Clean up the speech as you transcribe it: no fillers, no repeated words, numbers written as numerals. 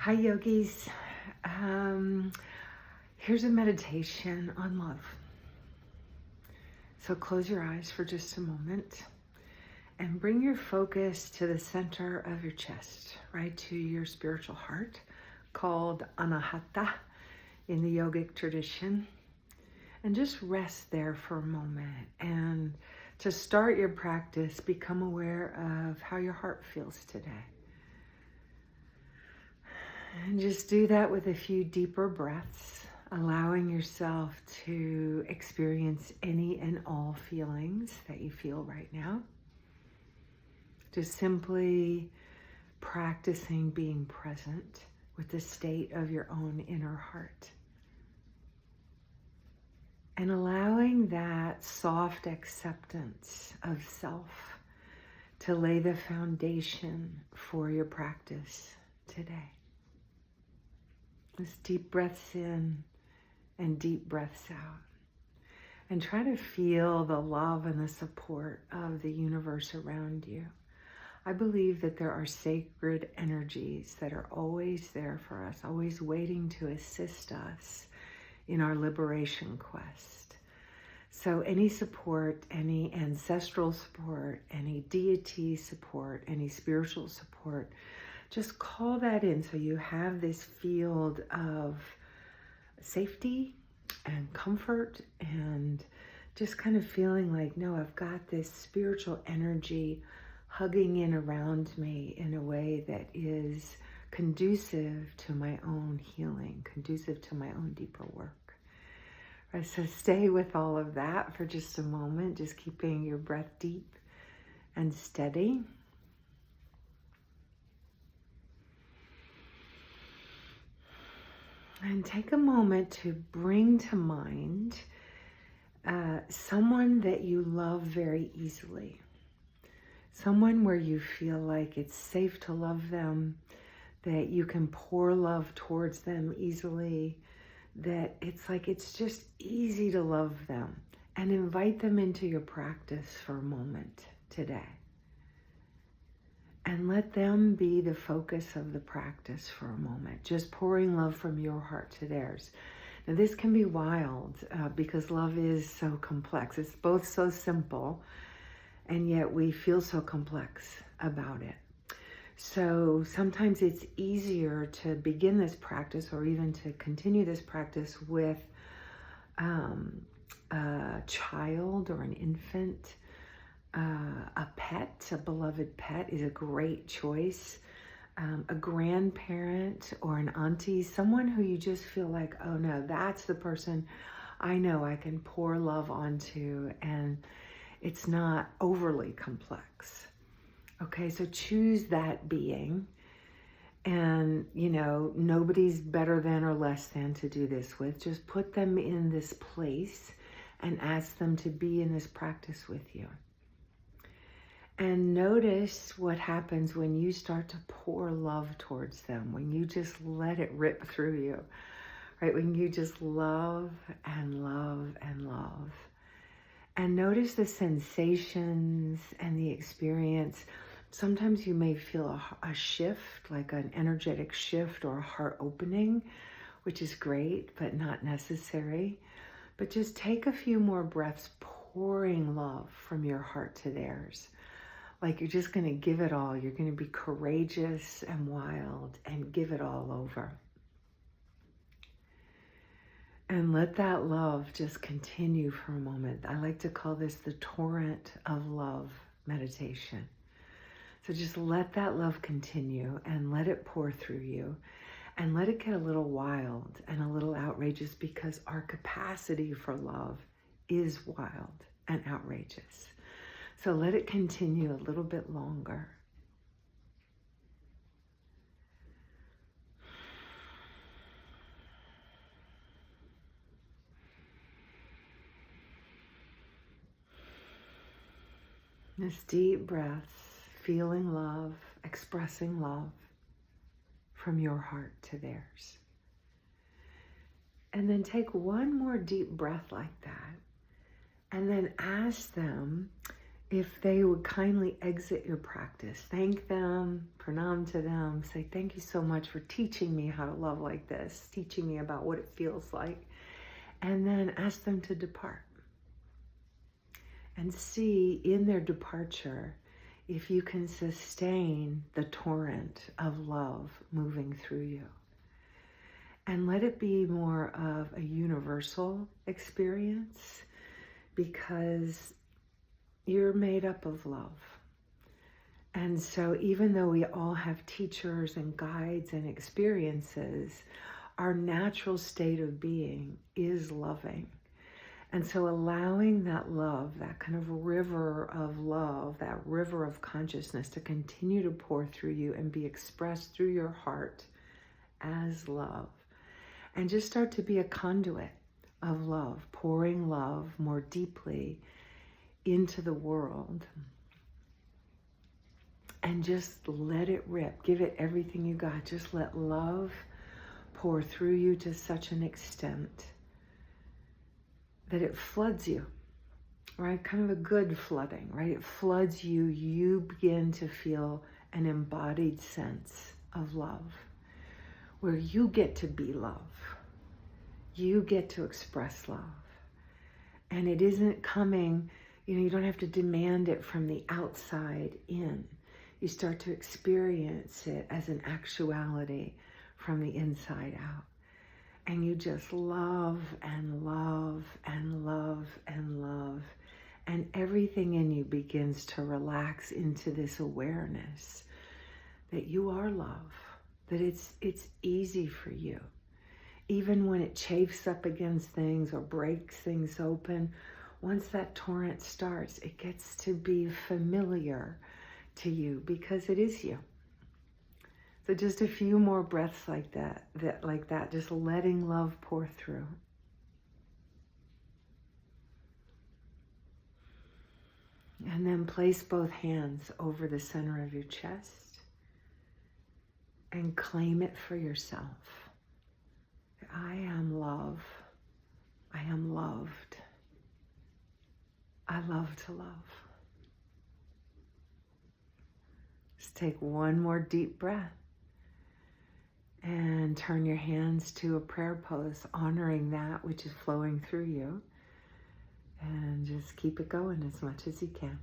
Hi, yogis. Here's a meditation on love. So close your eyes for just a moment and bring your focus to the center of your chest, right to your spiritual heart, called Anahata in the yogic tradition. And just rest there for a moment. And to start your practice, become aware of how your heart feels today. And just do that with a few deeper breaths, allowing yourself to experience any and all feelings that you feel right now. Just simply practicing being present with the state of your own inner heart. And allowing that soft acceptance of self to lay the foundation for your practice today. Just deep breaths in and deep breaths out. And try to feel the love and the support of the universe around you. I believe that there are sacred energies that are always there for us, always waiting to assist us in our liberation quest. So any support, any ancestral support, any deity support, any spiritual support, just call that in so you have this field of safety and comfort and just kind of feeling like, no, I've got this spiritual energy hugging in around me in a way that is conducive to my own healing, conducive to my own deeper work. Right, so stay with all of that for just a moment, just keeping your breath deep and steady. And take a moment to bring to mind someone that you love very easily. Someone where you feel like it's safe to love them, that you can pour love towards them easily, that it's just easy to love them. And invite them into your practice for a moment today. And let them be the focus of the practice for a moment, just pouring love from your heart to theirs. Now this can be wild because love is so complex. It's both so simple and yet we feel so complex about it. So sometimes it's easier to begin this practice or even to continue this practice with a child or an infant. A pet, a beloved pet is a great choice. A grandparent or an auntie, someone who you just feel like, oh no, that's the person I know I can pour love onto and it's not overly complex. Okay, so choose that being and, nobody's better than or less than to do this with. Just put them in this place and ask them to be in this practice with you. And notice what happens when you start to pour love towards them, when you just let it rip through you, right? When you just love and love and love. And notice the sensations and the experience. Sometimes you may feel a shift, like an energetic shift or a heart opening, which is great, but not necessary. But just take a few more breaths pouring love from your heart to theirs. Like you're just going to give it all. You're going to be courageous and wild and give it all over. And let that love just continue for a moment. I like to call this the torrent of love meditation. So just let that love continue and let it pour through you and let it get a little wild and a little outrageous because our capacity for love is wild and outrageous. So let it continue a little bit longer. This deep breath, feeling love, expressing love from your heart to theirs. And then take one more deep breath like that. And then ask them if they would kindly exit your practice, thank them, pranam to them, say, thank you so much for teaching me how to love like this, teaching me about what it feels like, and then ask them to depart. And see in their departure if you can sustain the torrent of love moving through you. And let it be more of a universal experience, because you're made up of love. And so even though we all have teachers and guides and experiences, our natural state of being is loving. And so allowing that love, that kind of river of love, that river of consciousness to continue to pour through you and be expressed through your heart as love. And just start to be a conduit of love, pouring love more deeply into the world. And just let it rip. Give it everything you got. Just let love pour through you to such an extent that it floods you, right? Kind of a good flooding, right? It floods you. You begin to feel an embodied sense of love, where you get to be love. You get to express love. And it isn't coming, you don't have to demand it from the outside in. You start to experience it as an actuality from the inside out. And you just love and love and love and love. And everything in you begins to relax into this awareness that you are love, that it's easy for you. Even when it chafes up against things or breaks things open, once that torrent starts, it gets to be familiar to you because it is you. So just a few more breaths like that, just letting love pour through. And then place both hands over the center of your chest and claim it for yourself. I am love. I am loved. I love to love. Just take one more deep breath and turn your hands to a prayer pose, honoring that which is flowing through you. And just keep it going as much as you can.